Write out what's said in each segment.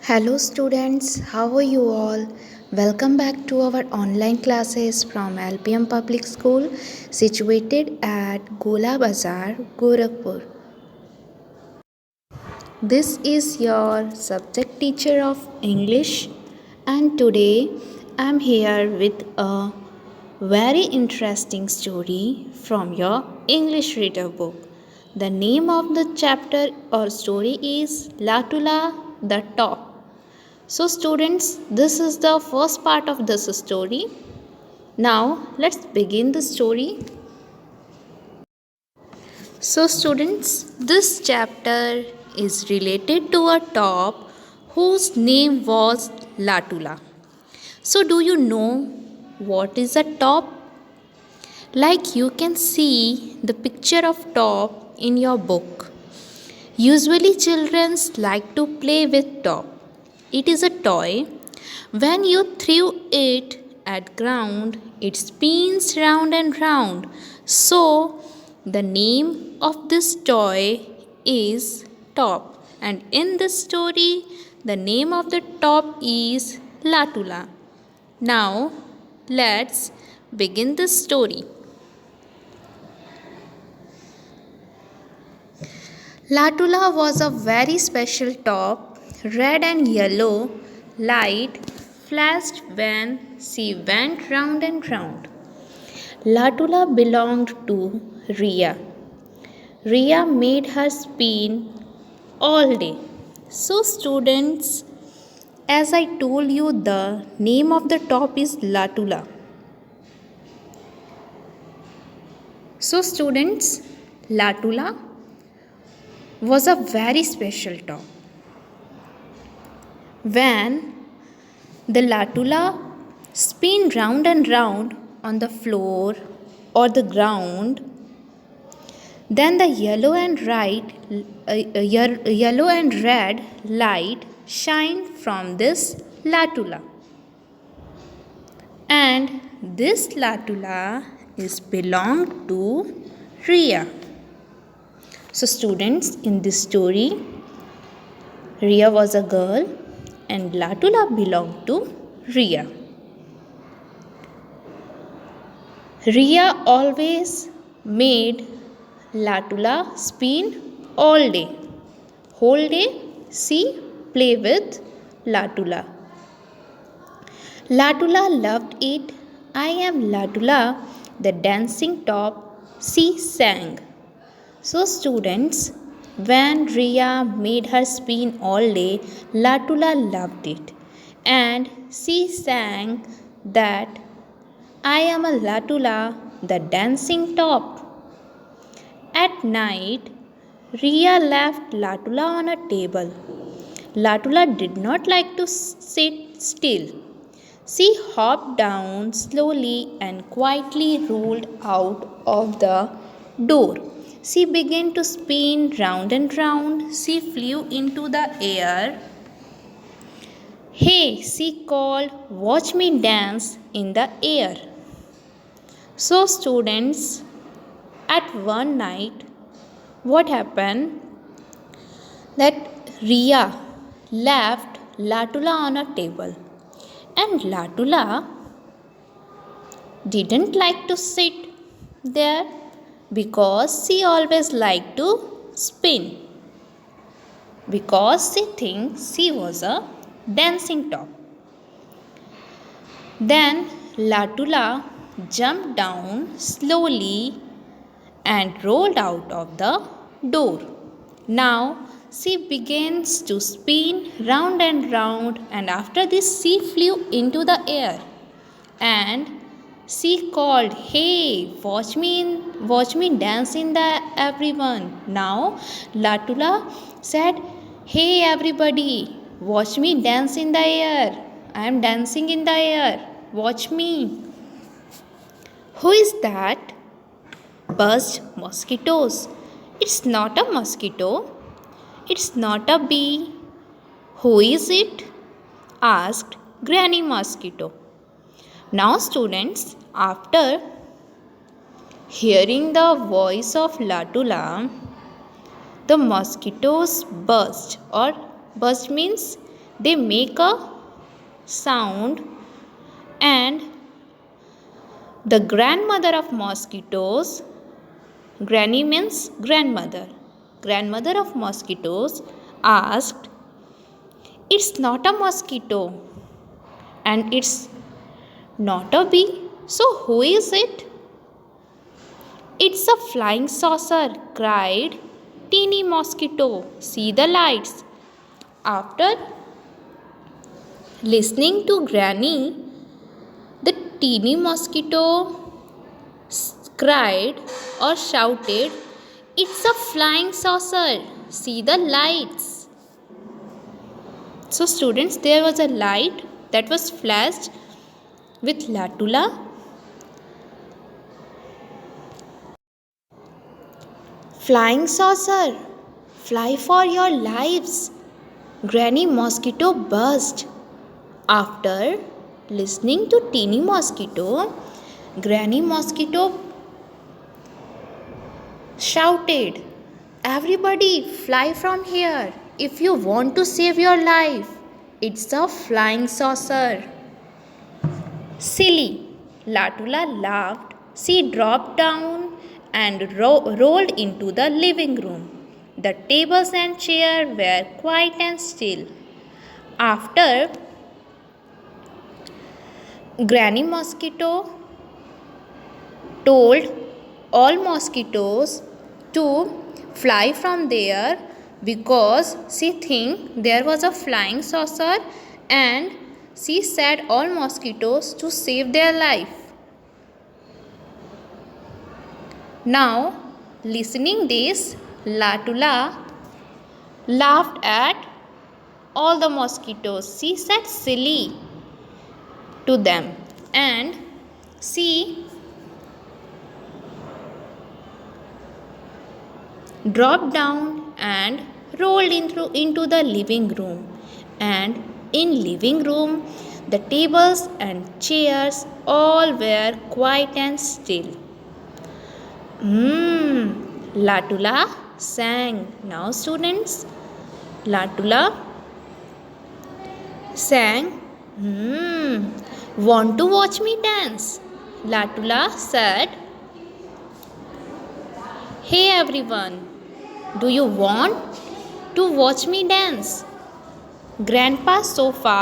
Hello students, how are you all? Welcome back to our online classes from LPM Public School situated at Gola Bazar, Gorakhpur. This is your subject teacher of English and today I am here with a very interesting story from your English reader book. The name of the chapter or story is Latula the Top. So students, this is the first part of this story. Now let's begin the story. So students, this chapter is related to a top whose name was Latula. So do you know what is a top? Like you can see the picture of top in your book. Usually children like to play with top. It is a toy. When you throw it at ground, it spins round and round. So the name of this toy is Top. And in this story, the name of the top is Latula. Now let's begin the story. Latula was a very special top. Red and yellow light flashed when she went round and round. Latula belonged to Ria. Ria made her spin all day. So, students, as I told you, the name of the top is Latula. So, students, Latula was a very special top. When the Latula spin round and round on the floor or the ground, then the yellow and red light shine from this Latula. And this Latula is belonged to Ria. So students, in this story, Ria was a girl and Latula belonged to Ria. Ria always made Latula spin all day. Whole day she play with Latula. Latula loved it. I am Latula, the dancing top, she sang. So students, when Ria made her spin all day, Latula loved it. And she sang that I am a Latula, the dancing top. At night, Ria left Latula on a table. Latula did not like to sit still. She hopped down slowly and quietly rolled out of the door. She began to spin round and round. She flew into the air. Hey, she called, watch me dance in the air. So, students, at one night, what happened? That Ria left Latula on a table. And Latula didn't like to sit there because she always liked to spin. Because she thinks she was a dancing top. Then Latula jumped down slowly and rolled out of the door. Now she begins to spin round and round, and after this she flew into the air and she called, hey, watch me dance in the everyone. Now Latula said, hey everybody, watch me dance in the air. I am dancing in the air. Watch me. Who is that? Buzzed mosquitoes. It's not a mosquito. It's not a bee. Who is it? Asked Granny Mosquito. Now students, after hearing the voice of Latula, the mosquitoes buzzed, or buzzed means They make a sound, and the grandmother of mosquitoes, granny means grandmother, grandmother of mosquitoes asked, "It's not a mosquito and it's not a bee, so who is it?" "It's a flying saucer," cried Teeny Mosquito. "See the lights." After listening to Granny, the teeny mosquito cried or shouted, "It's a flying saucer. See the lights." So students, there was a light that was flashed with Latula. "Flying saucer, fly for your lives," Granny Mosquito buzzed. After listening to Teeny Mosquito, Granny Mosquito shouted, "Everybody fly from here if you want to save your life. It's a flying saucer." "Silly," Latula laughed. She dropped down and rolled into the living room. The tables and chairs were quiet and still. After Granny Mosquito told all mosquitoes to fly from there because she think there was a flying saucer, and she said all mosquitoes to save their life. Now, listening this, Latula laughed at all the mosquitoes. She said silly to them, and she dropped down and rolled into the living room. And in living room, the tables and chairs all were quiet and still. Latula sang. Now students, Latula sang, "Want to watch me dance?" Latula said, "Hey everyone, do you want to watch me dance?" Grandpa Sofa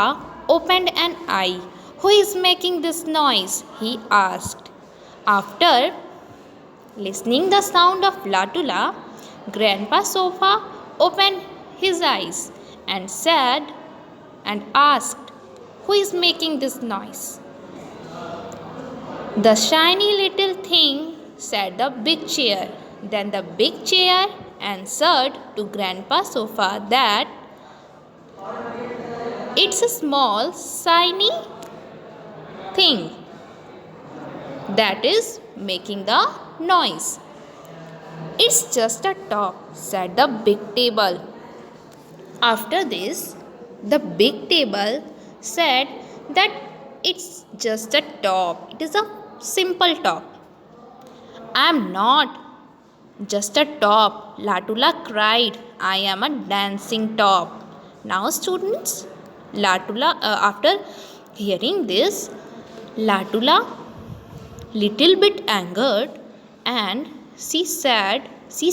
opened an eye. "Who is making this noise?" he asked. After listening the sound of Latula, Grandpa Sofa opened his eyes and said and asked, "Who is making this noise?" "The shiny little thing," said the big chair. Then the big chair answered to Grandpa Sofa that it's a small, shiny thing that is making the noise. "It's just a top," said the big table. After this, the big table said that it's just a top. It is a simple top. "I am not just a top," Latula cried. "I am a dancing top." Now students, Latula, after hearing this, Latula little bit angered, and she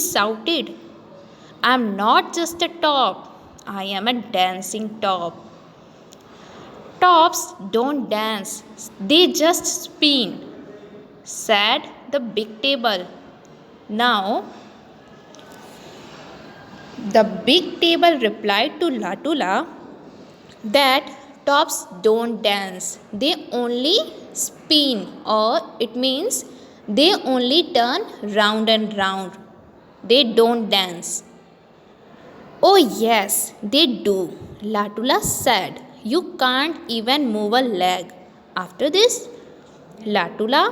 shouted, "I am not just a top. I am a dancing top." "Tops don't dance, they just spin," said the big table. Now, the big table replied to Latula that tops don't dance, they only spin, or it means they only turn round and round. They don't dance. "Oh yes, they do," Latula said. "You can't even move a leg." After this, Latula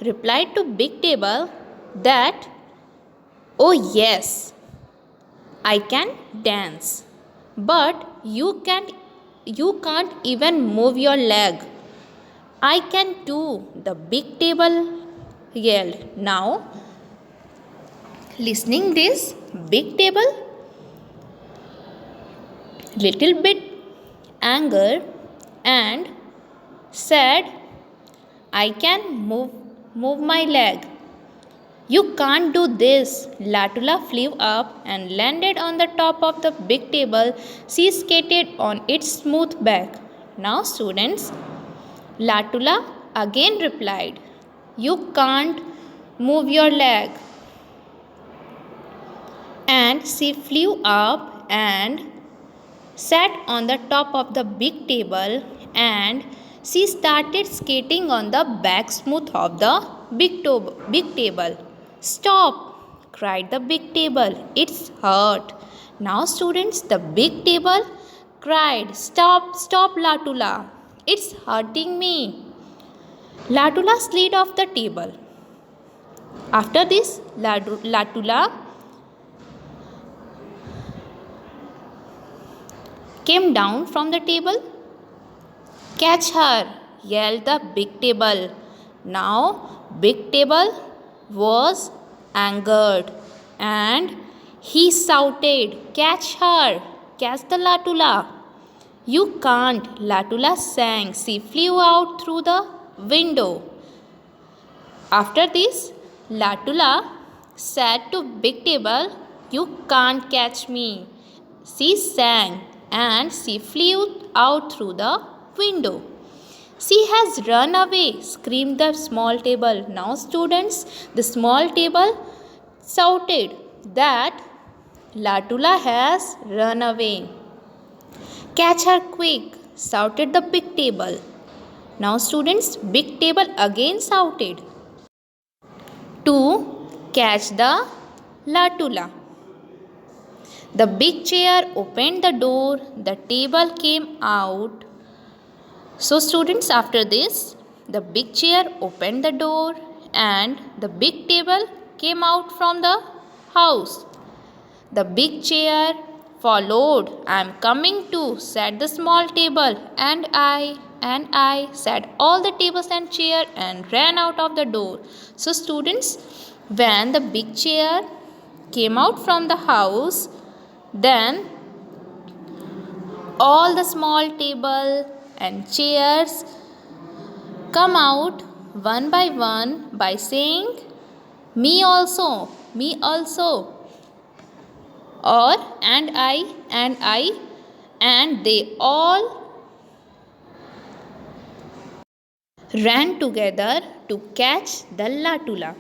replied to Big Table that, "Oh yes, I can dance, but you can't even move your leg." "I can too," the Big Table yelled. Now, listening this, Big Table little bit anger and said, I can move my leg. You can't do this. Latula flew up and landed on the top of the big table. She skated on its smooth back. Now, students, Latula again replied, You can't move your leg. And she flew up and sat on the top of the big table and she started skating on the back smooth of the big table. Stop! Cried the big table. It's hurt. Now, students, the big table cried, Stop, stop, Latula. It's hurting me. Latula slid off the table. After this, Latula came down from the table. Catch her, yelled the big table. Now, big table was angered and he shouted, Catch her, catch the Latula. You can't, Latula sang. She flew out through the window. After this, Latula said to big table, You can't catch me. She sang and she flew out through the window. She has run away, screamed the small table. Now, students, the small table shouted that Latula has run away. Catch her quick, shouted the big table. Now, students, big table again shouted to catch the Latula. The big chair opened the door, the table came out. So, students, after this, the big chair opened the door and the big table came out from the house. The big chair followed. I am coming too, said the small table. And I, said all the tables and chair and ran out of the door. So, students, when the big chair came out from the house, then all the small table and chairs come out one by saying, Me also, or and I, and they all ran together to catch the Latula.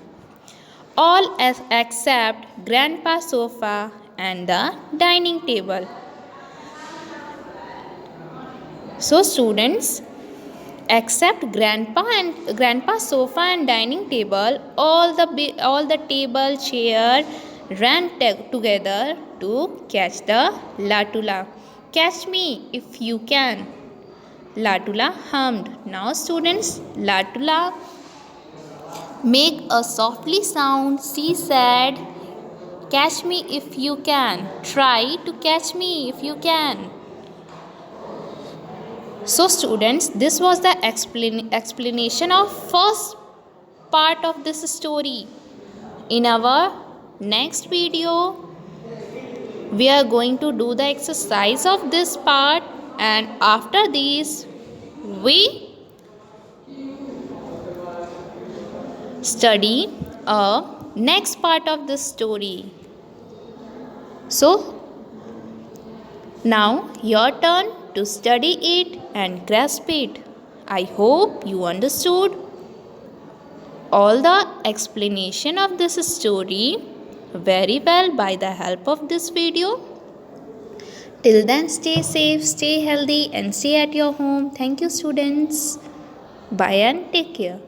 All except Grandpa sofa and the dining table. So, students, except Grandpa sofa and dining table, all the table chair ran together to catch the Latula. Catch me if you can, Latula hummed. Now, students, Latula make a softly sound. She said, Catch me if you can. Try to catch me if you can. So, students, this was the explanation of first part of this story. In our next video, we are going to do the exercise of this part, and after this, we study a next part of this story. So, now your turn to study it and grasp it. I hope you understood all the explanation of this story very well by the help of this video. Till then, stay safe, stay healthy and stay at your home. Thank you, students. Bye and take care.